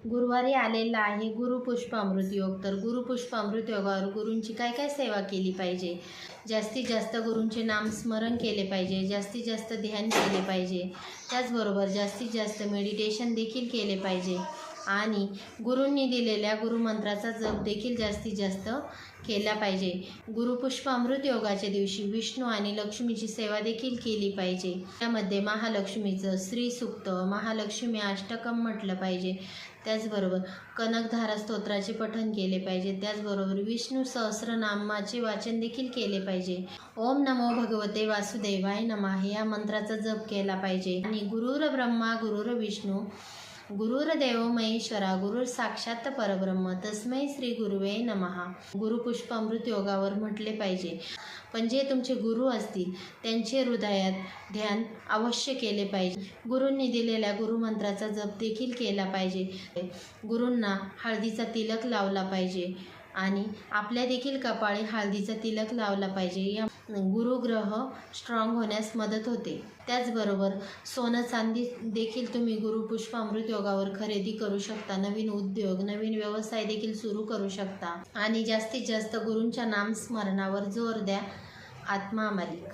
गुरुवारी आलेला आहे गुरुपुष्प अमृत योग. तर गुरुपुष्प अमृत योगावर गुरूंची काय काय सेवा केली पाहिजे, जास्तीत जास्त गुरूंचे नामस्मरण केले पाहिजे, जास्तीत जास्त ध्यान केले पाहिजे, त्याचबरोबर जास्तीत जास्त मेडिटेशन देखील केले पाहिजे आणि गुरूंनी दिलेल्या गुरुमंत्राचा जप देखील जास्तीत जास्त केला पाहिजे. गुरुपुष्प अमृत योगाच्या दिवशी विष्णू आणि लक्ष्मीची सेवा देखील केली पाहिजे. त्यामध्ये महालक्ष्मीचं श्री सूक्त, महालक्ष्मी अष्टकम म्हटलं पाहिजे. त्याचबरोबर कनकधारा स्तोत्राचे पठण केले पाहिजे. त्याचबरोबर विष्णू सहस्रनामाचे वाचन देखील केले पाहिजे. ओम नमो भगवते वासुदेवाय नमः या मंत्राचा जप केला पाहिजे. आणि गुरुर ब्रह्मा गुरुर विष्णू गुरुर्देव महेश्वरा गुरुर साक्षात परब्रह्म तस्मै श्री गुरुवे नमः गुरुपुष्प अमृत योगावर म्हटले पाहिजे. पण जे तुमचे गुरु असतील त्यांचे हृदयात ध्यान अवश्य केले पाहिजे. गुरूंनी दिलेल्या गुरुमंत्राचा जप देखील केला पाहिजे. गुरूंना हळदीचा तिलक लावला पाहिजे आणि आपल्या देखील कपाळी हळदीचा तिलक लावला पाहिजे. या गुरुग्रह स्ट्रॉंग होण्यास मदत होते. त्याचबरोबर सोनं चांदी देखील तुम्ही गुरुपुष्प अमृत योगावर खरेदी करू शकता. नवीन उद्योग, नवीन व्यवसाय देखील सुरू करू शकता आणि जास्तीत जास्त गुरूंच्या नामस्मरणावर जोर द्या. आत्मा मालिक.